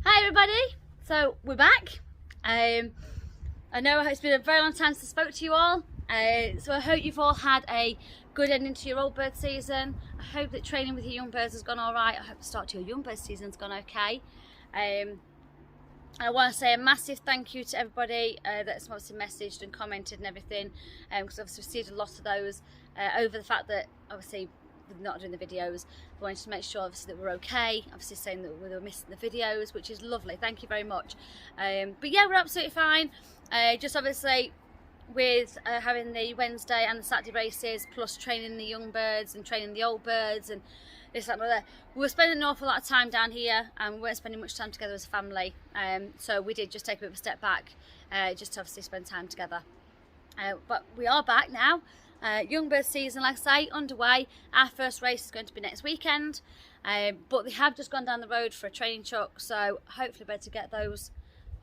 Hi everybody, so we're back. I know it's been a very long time since I spoke to you all, so I hope you've all had a good ending to your old bird season. I hope that training with your young birds has gone alright. I hope the start to your young bird season has gone okay. I want to say a massive thank you to everybody that's obviously messaged and commented and everything, because I've obviously received a lot of those over the fact that obviously we're not doing the videos. I wanted to make sure obviously that we're okay, obviously saying that we were missing the videos, which is lovely, thank you very much. But yeah, we're absolutely fine. Just obviously with having the Wednesday and the Saturday races, plus training the young birds and training the old birds and this, that and that. We were spending an awful lot of time down here and we weren't spending much time together as a family, so we did just take a bit of a step back, just to obviously spend time together. But we are back now. Young bird season, like I say, underway. Our first race is going to be next weekend, but they have just gone down the road for a training chuck, so hopefully better to get those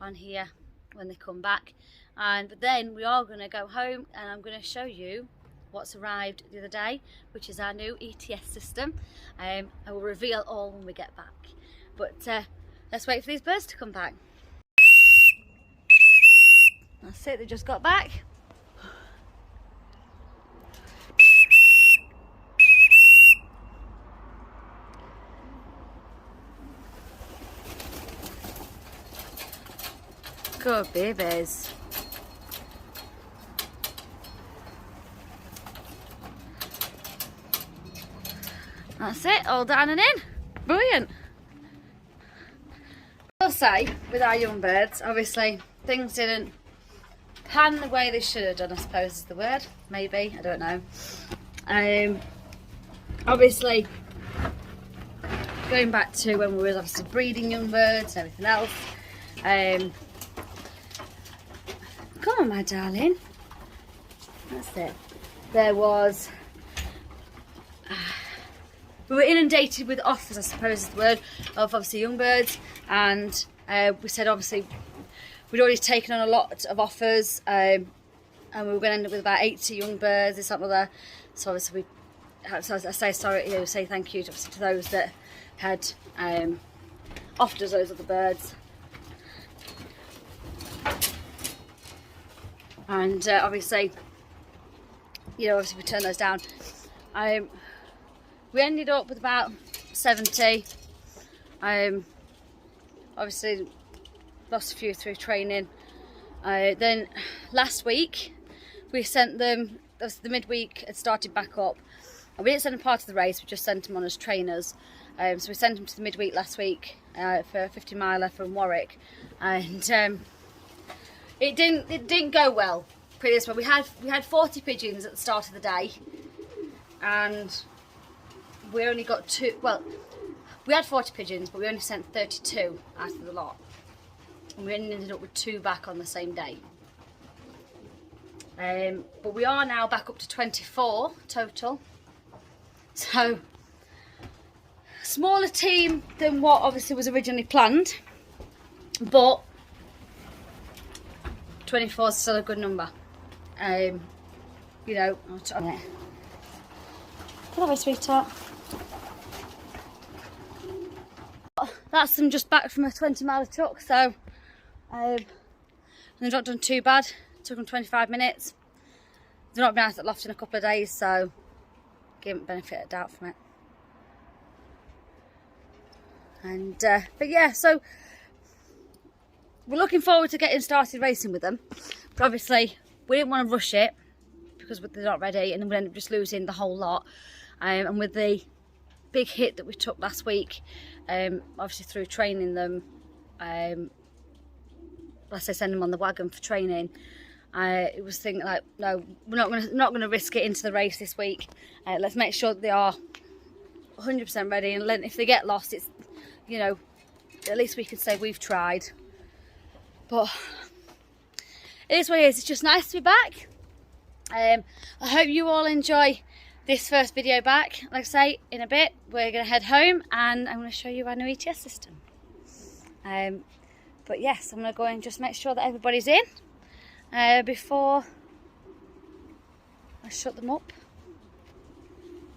on here when they come back. But then we are going to go home and I'm going to show you what's arrived the other day, which is our new ETS system. I will reveal all when we get back, but let's wait for these birds to come back. That's it, they just got back. Good babies. That's it, all down and in. Brilliant. I'll say, with our young birds, obviously things didn't pan the way they should have done, I suppose is the word. Maybe, I don't know. Obviously, going back to when we were obviously breeding young birds and everything else. Come on, my darling. That's it. There was... we were inundated with offers, I suppose is the word, of obviously young birds, and we said obviously we'd already taken on a lot of offers, and we were going to end up with about 80 young birds, this, that and other. So obviously I say sorry, say thank you to those that had offered us those other birds. And obviously, obviously we turned those down. We ended up with about 70. Obviously lost a few through training. Then last week we sent them, the midweek had started back up. And we didn't send them part of the race, we just sent them on as trainers. So we sent them to the midweek last week for a 50 miler from Warwick. And it didn't go well. Put it this way, we had 40 pigeons at the start of the day, and we only got 2. Well, we had 40 pigeons, but we only sent 32 out of the lot, and we ended up with 2 back on the same day. But we are now back up to 24 total. So smaller team than what obviously was originally planned, but 24 is still a good number. I'll touch on it. Hello, sweetheart. That's them just back from a 20-mile chuck, so they've not done too bad. It took them 25 minutes. They've not been out at the loft in a couple of days, so give them benefit of doubt from it. And but yeah, so we're looking forward to getting started racing with them, but obviously we didn't want to rush it because they're not ready, and then we end up just losing the whole lot. And with the big hit that we took last week, obviously through training them, let's say send them on the wagon for training, it was thinking like, no, we're not going to risk it into the race this week. Let's make sure that they are 100% ready, and then if they get lost, it's, at least we can say we've tried. But it is what it is. It's just nice to be back. I hope you all enjoy this first video back. Like I say, in a bit we're going to head home and I'm going to show you our new ETS system. But yes, I'm going to go and just make sure that everybody's in before I shut them up.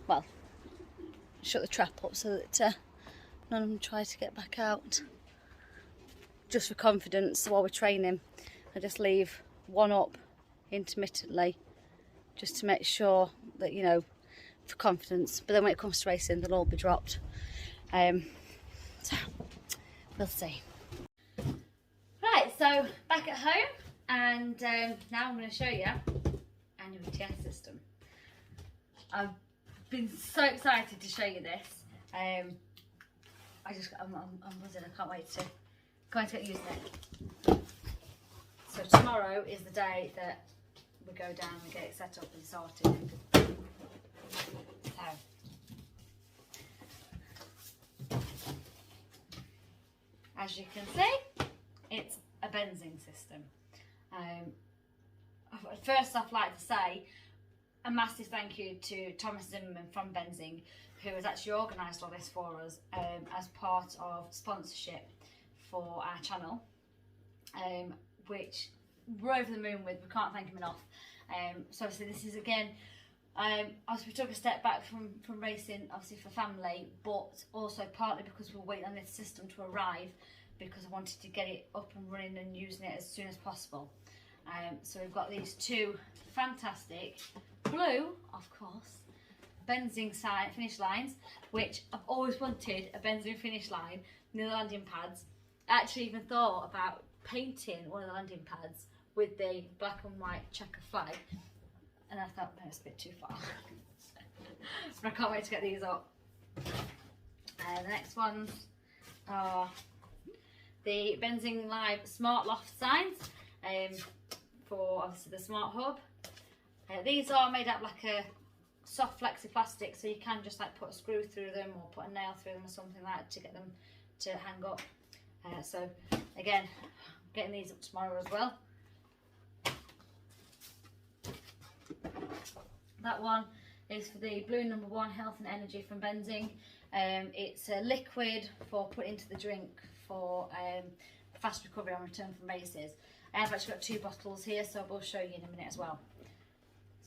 Well, shut the trap up so that none of them try to get back out. just for confidence while we're training. I just leave one up intermittently just to make sure that, you know, for confidence, but then when it comes to racing they'll all be dropped. So we'll see. Right, so back at home, and now I'm going to show you our new ETS system. I've been so excited to show you this. I'm buzzing. I can't wait to get using it. So tomorrow is the day that we go down and get it set up and sorted. So, as you can see, it's a benzing system. First off, I'd like to say a massive thank you to Thomas Zimmerman from Benzing, who has actually organised all this for us as part of sponsorship for our channel, which we're over the moon with. We can't thank him enough. So obviously this is again, obviously we took a step back from racing, obviously for family, but also partly because we're waiting on this system to arrive, because I wanted to get it up and running and using it as soon as possible. So we've got these two fantastic blue, of course, Benzing finish lines, which I've always wanted a Benzing finish line near the landing pads. I actually even thought about painting one of the landing pads with the black and white checker flag, and I thought, no, it's a bit too far. But I can't wait to get these up. The next ones are the Benzing Live Smart Loft signs, for obviously the Smart Hub. These are made out of like a soft flexi plastic, so you can just like put a screw through them or put a nail through them or something like that to get them to hang up. So again, getting these up tomorrow as well. That one is for the Blue No. 1 Health and Energy from Benzing. It's a liquid for putting into the drink for fast recovery on return from races. I have actually got 2 bottles here, so I will show you in a minute as well.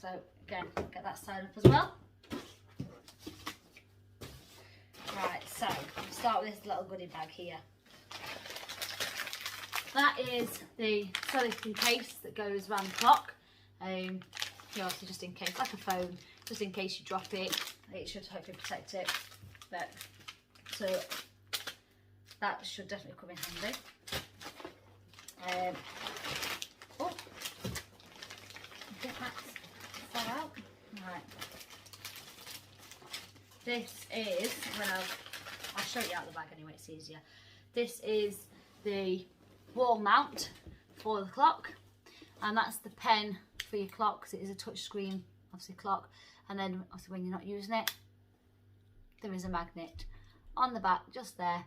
So again, get that side up as well. Right, so we'll start with this little goodie bag here. That is the silicone case that goes around the clock. Here, obviously, just in case, like a phone, just in case you drop it, it should hopefully protect it. But so that should definitely come in handy. Oh, get that far out. Right. This is, I'll show you out the bag anyway, it's easier. This is the wall mount for the clock, and that's the pen for your clock, because it is a touch screen, obviously, clock. And then obviously when you're not using it, there is a magnet on the back just there,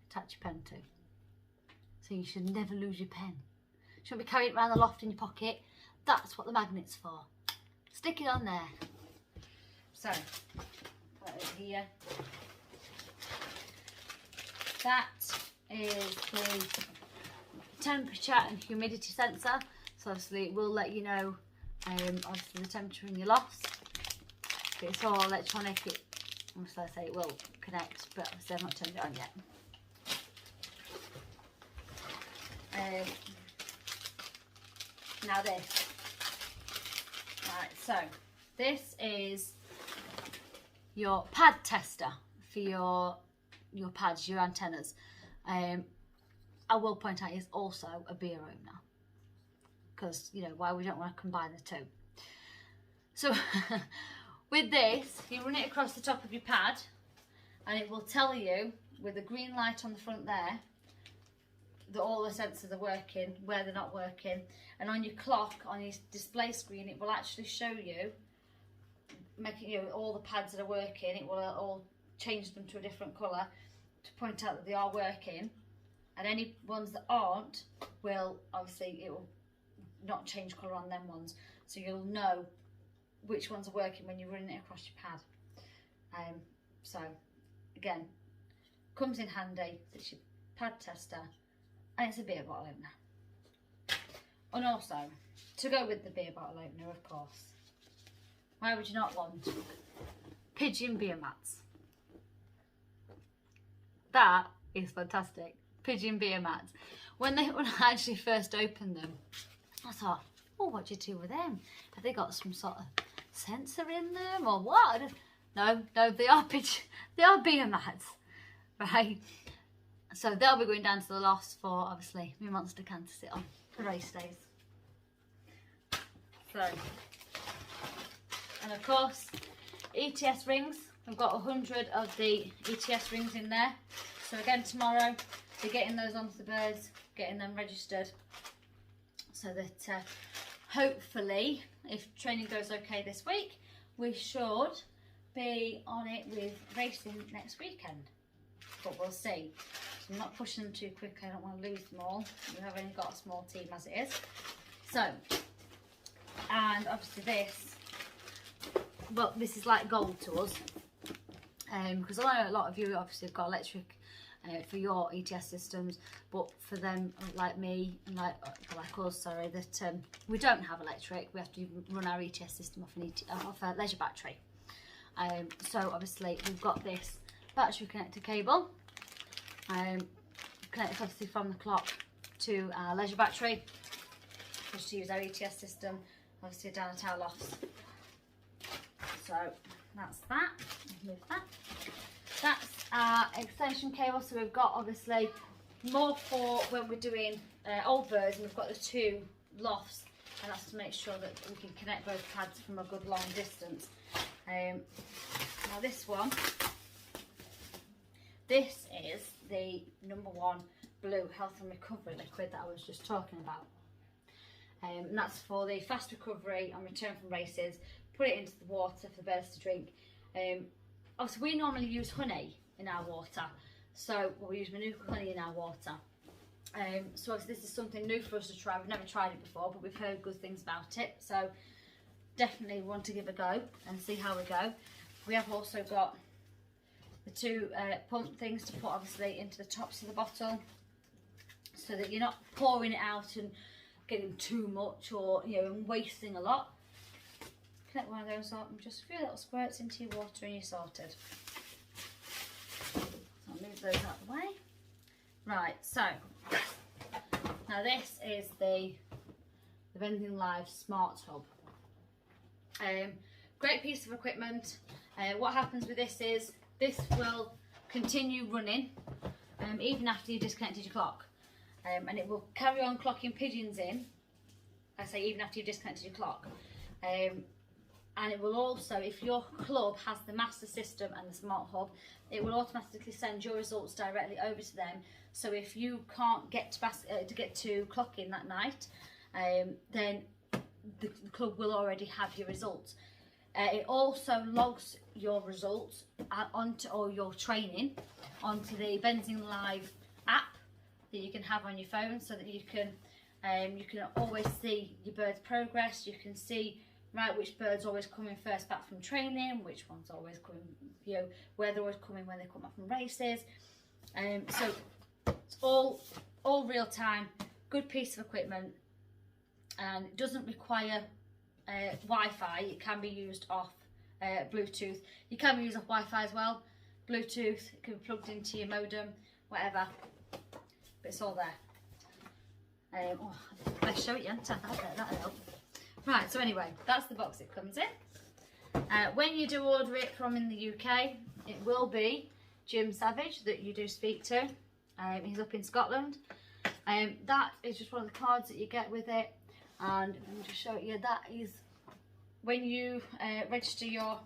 attach your pen to. So you should never lose your pen. You shouldn't be carrying it around the loft in your pocket. That's what the magnet's for. Stick it on there. So put it here. That is the temperature and humidity sensor. So obviously it will let you know obviously the temperature in your loft. But it's all electronic. Obviously I say it will connect, but obviously I've not turned it on yet. Now this. Right, so this is your pad tester for your pads, your antennas. I will point out it's also a beer opener, because you know why we don't want to combine the two. So with this, you run it across the top of your pad, and it will tell you with a green light on the front there that all the sensors are working, where they're not working, and on your clock, on your display screen, it will actually show you, making you know all the pads that are working. It will all change them to a different colour to point out that they are working, and any ones that aren't will obviously, it will not change colour on them ones, so you'll know which ones are working when you're running it across your pad. So again, comes in handy. It's your pad tester, and it's a beer bottle opener. And also, to go with the beer bottle opener, of course, why would you not want pigeon beer mats? That is fantastic. pigeon beer mats. When I actually first opened them, I thought, oh, what do you do with them? Have they got some sort of sensor in them or what? No, they are beer mats, right? So they'll be going down to the loft for, obviously, my monster can to sit on for race days. So, and of course, ETS rings. We've got 100 of the ETS rings in there. So again, tomorrow, we're getting those onto the birds, getting them registered, so that hopefully, if training goes okay this week, we should be on it with racing next weekend. But we'll see. So I'm not pushing them too quickly. I don't want to lose them all. We have only got a small team as it is. So, and obviously this, well, this is like gold to us, because I know a lot of you obviously have got electric for your ETS systems, but for them like me and like us, sorry, that we don't have electric. We have to run our ETS system off a leisure battery. So obviously we've got this battery connector cable, connected obviously from the clock to our leisure battery, just to use our ETS system, obviously down at our lofts. So that's that. Move that. That's our extension cable. So we've got obviously more for when we're doing old birds, and we've got the 2 lofts, and that's to make sure that we can connect both pads from a good long distance. Now this one, this is the #1 blue health and recovery liquid that I was just talking about. And that's for the fast recovery on return from races. Put it into the water for the birds to drink. Obviously we normally use honey in our water, so we use manuka honey in our water. So obviously this is something new for us to try. We've never tried it before, but we've heard good things about it, so definitely want to give a go and see how we go. We have also got the 2 pump things to put obviously into the tops of the bottle, so that you're not pouring it out and getting too much, or and wasting a lot. Connect one of those up and just a few little squirts into your water and you're sorted. So I'll move those out of the way. Right, so now this is the Vending Live Smart Hub. Great piece of equipment. What happens with this is this will continue running even after you've disconnected your clock, and it will carry on clocking pigeons in, I say even after you've disconnected your clock. And it will also, if your club has the master system and the smart hub, it will automatically send your results directly over to them. So if you can't get to clock in that night, then the club will already have your results. It also logs your results or your training onto the Benzing Live app that you can have on your phone, so that you can always see your bird's progress. You can see which bird's always coming first back from training, which one's always coming, where they're always coming when they come back from races. So it's all real time, good piece of equipment, and it doesn't require Wi-Fi. It can be used off Bluetooth. You can be used off Wi-Fi as well. Bluetooth, it can be plugged into your modem, whatever. But it's all there. Let's show it you, that'll help. Right, so anyway, that's the box it comes in. When you do order it from in the UK, it will be Jim Savage that you do speak to. He's up in Scotland. That is just one of the cards that you get with it. And let me just show it you. That is when you register your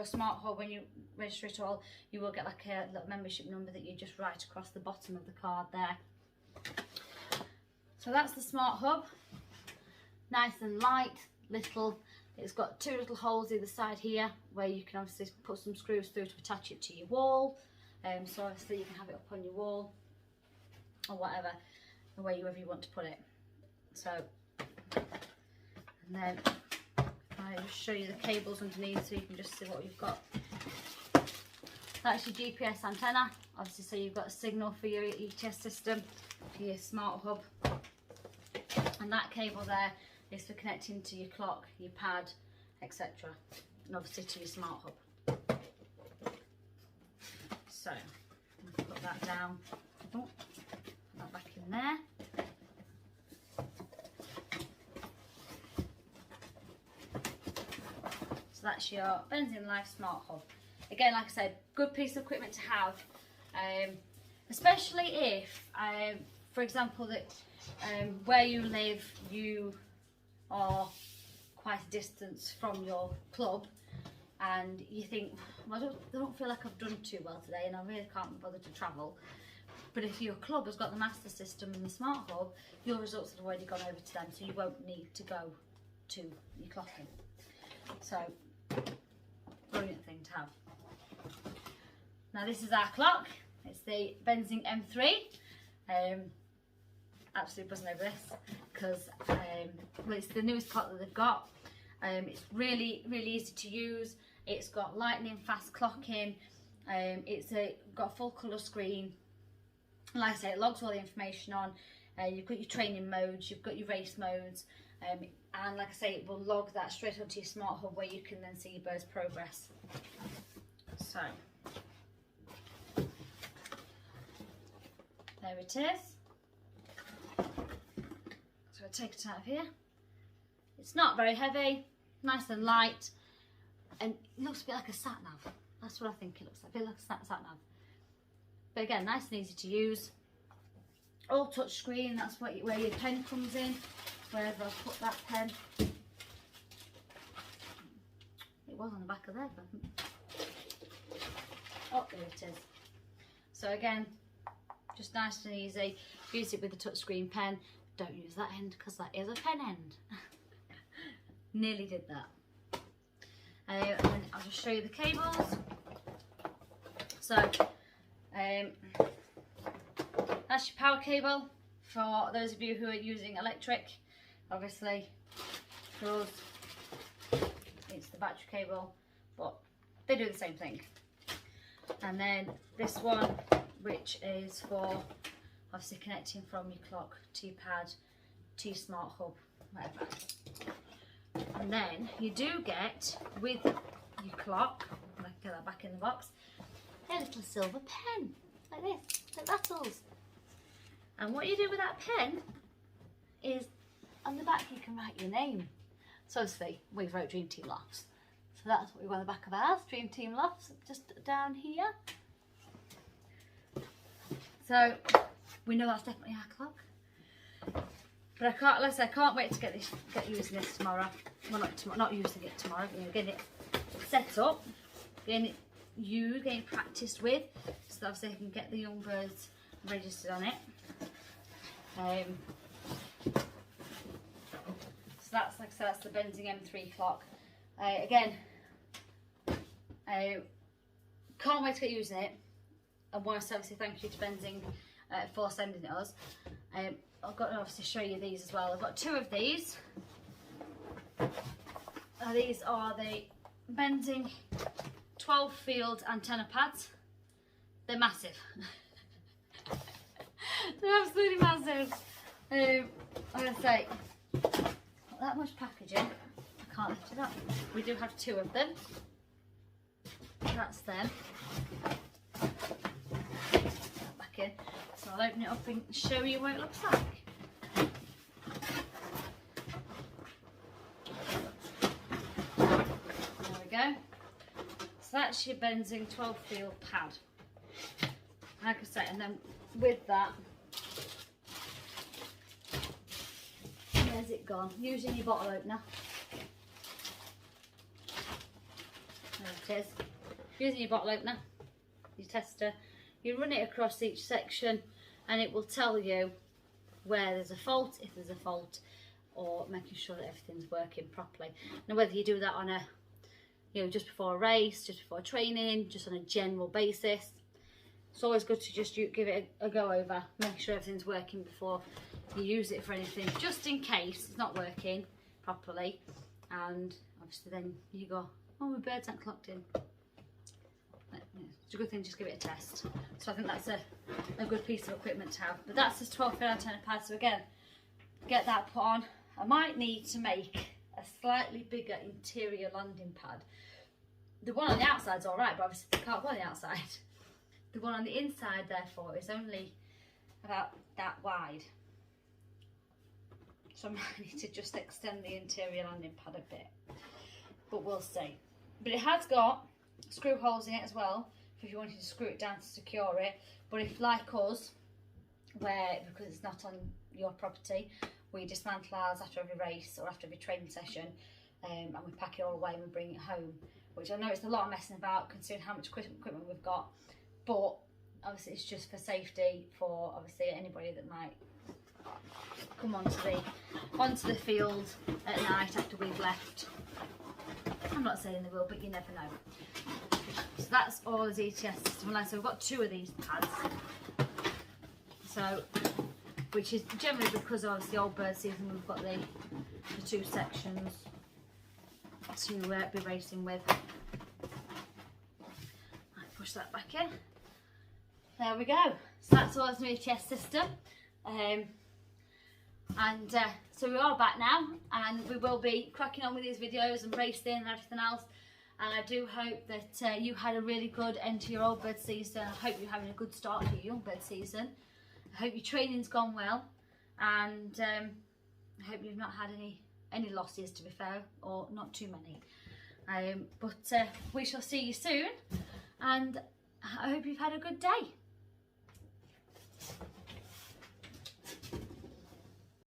smart hub, when you register it all, you will get like a little membership number that you just write across the bottom of the card there. So that's the smart hub. Nice and light, little. It's got 2 little holes either side here where you can obviously put some screws through to attach it to your wall. So obviously you can have it up on your wall or whatever, wherever you want to put it. So, and then I'll just show you the cables underneath so you can just see what you've got. That's your GPS antenna, obviously, so you've got a signal for your ETS system, for your smart hub. And that cable there is for connecting to your clock, your pad, etc. And obviously to your smart hub. So, put that down. Oh, put that back in there. So that's your Benzene Life Smart Hub. Again, like I said, good piece of equipment to have, especially if, for example, that where you live, you are quite a distance from your club, and you think, well, I don't feel like I've done too well today, and I really can't be bothered to travel. But if your club has got the master system and the smart hub, your results have already gone over to them, so you won't need to go to your clocking. So, brilliant thing to have. Now this is our clock. It's the Benzene M3. Absolutely buzzing over this because well, it's the newest clock that they've got. It's really easy to use. It's got lightning fast clocking. It's got a full colour screen. Like I say, it logs all the information on. You've got your training modes, you've got your race modes, and like I say, it will log that straight onto your smart hub where you can then see your bird's progress. So there it is. So I take it out of here. It's not very heavy, nice and light, and it looks a bit like a sat nav. That's what I think it looks like, a bit like a sat nav. But again, nice and easy to use. All touch screen, that's where your pen comes in, wherever I've put that pen. It was on the back of there, but oh, there it is. So again, just nice and easy. Use it with a touch screen pen. Don't use that end because that is a pen end. Nearly did that. And then I'll just show you the cables. So that's your power cable for those of you who are using electric. Obviously for us it's the battery cable, but they do the same thing. And then this one, which is for obviously connecting from your clock to your pad to your smart hub, whatever. And then you do get with your clock, I'll get that back in the box, a little silver pen like this, like rattles. And what you do with that pen is on the back you can write your name. So obviously we've wrote Dream Team Lofts, so that's what we got on the back of ours, Dream Team Lofts, just down here. So we know that's definitely our clock. But I can't wait to get using this tomorrow. Well, not using it tomorrow, you know, getting it set up, getting it practiced with, so that obviously I can get the young birds registered on it. So that's, like I said, that's the Benzene M3 clock. Again, can't wait to get using it. I want to obviously thank you to Benzene for sending it us. I've got to obviously show you these as well. I've got two of these. These are the Benzene 12 field antenna pads. They're massive. They're absolutely massive. I'm going to say, not that much packaging. I can't lift it up. We do have two of them. That's them. Back in. So I'll open it up and show you what it looks like. There we go. So that's your Benzene 12 field pad. Like I say, and then with that, where's it gone? Using your bottle opener. There it is. Using your bottle opener, your tester, you run it across each section and it will tell you where there's a fault, if there's a fault, or making sure that everything's working properly. Now whether you do that on a, you know, just before a race, just before training, just on a general basis, it's always good to just give it a go over, make sure everything's working before you use it for anything, just in case it's not working properly. And obviously then you go, oh, my birds aren't clocked in. It's a good thing, just give it a test. So I think that's a good piece of equipment to have. But that's this 12 field antenna pad, so again, get that put on. I might need to make a slightly bigger interior landing pad. The one on the outside's alright, but obviously I can't go on the outside. The one on the inside, therefore, is only about that wide. So I might need to just extend the interior landing pad a bit, but we'll see. But it has got screw holes in it as well, if you wanted to screw it down to secure it. But if, like us, where, because it's not on your property, we dismantle ours after every race or after every training session, and we pack it all away and we bring it home, which I know it's a lot of messing about considering how much equipment we've got, but obviously it's just for safety for obviously anybody that might come onto the field at night after we've left. I'm not saying they will, but you never know. So that's all the ETS system. Like I said, we've got 2 of these pads, so which is generally because of the old bird season. We've got the 2 sections to be racing with. Right, push that back in. There we go. So that's all the ETS system. So we are back now, and we will be cracking on with these videos and racing and everything else. And I do hope that you had a really good end to your old bird season. I hope you're having a good start to your young bird season. I hope your training's gone well, and I hope you've not had any losses, to be fair, or not too many. But we shall see you soon, and I hope you've had a good day.